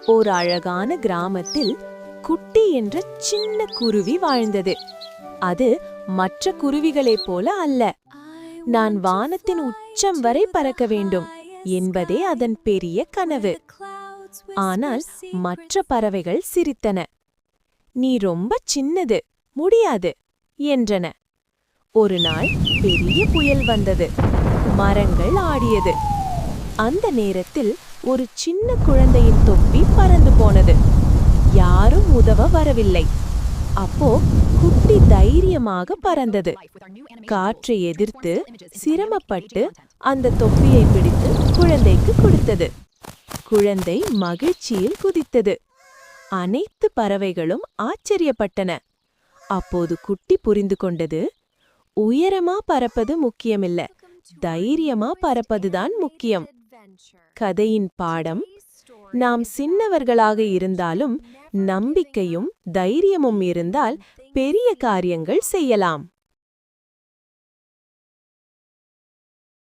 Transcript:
ஓர் அழகான கிராமத்தில் குட்டி என்ற சின்ன குருவி வாழ்ந்தது. அது மற்ற குருவிகளைப் போல அல்ல. நான் வானத்தின் உச்சம் வரை பறக்க வேண்டும் என்பதே அதன் பெரிய கனவு. ஆனால் மற்ற பறவைகள் சிரித்தன. நீ ரொம்ப சின்னது, முடியாது என்றன. ஒரு நாள் பெரிய புயல் வந்தது. மரங்கள் ஆடியது. அந்த நேரத்தில் ஒரு சின்ன குழந்தையின் தொப்பி பறந்து போனது. யாரும் உதவ வரவில்லை. அப்போ குட்டி தைரியமாக பறந்தது. காற்றை எதிர்த்து சிரமப்பட்டு அந்த தொப்பியை பிடித்து குழந்தைக்கு கொடுத்தது. குழந்தை மகிழ்ச்சியில் குதித்தது. அனைத்து பறவைகளும் ஆச்சரியப்பட்டன. அப்போது குட்டி புரிந்து கொண்டது, உயரமா பறப்பது முக்கியமில்ல, தைரியமா பறப்பதுதான் முக்கியம். கதையின் பாடம்: நாம் சின்னவர்களாக இருந்தாலும் நம்பிக்கையும் தைரியமும் இருந்தால் பெரிய காரியங்கள் செய்யலாம்.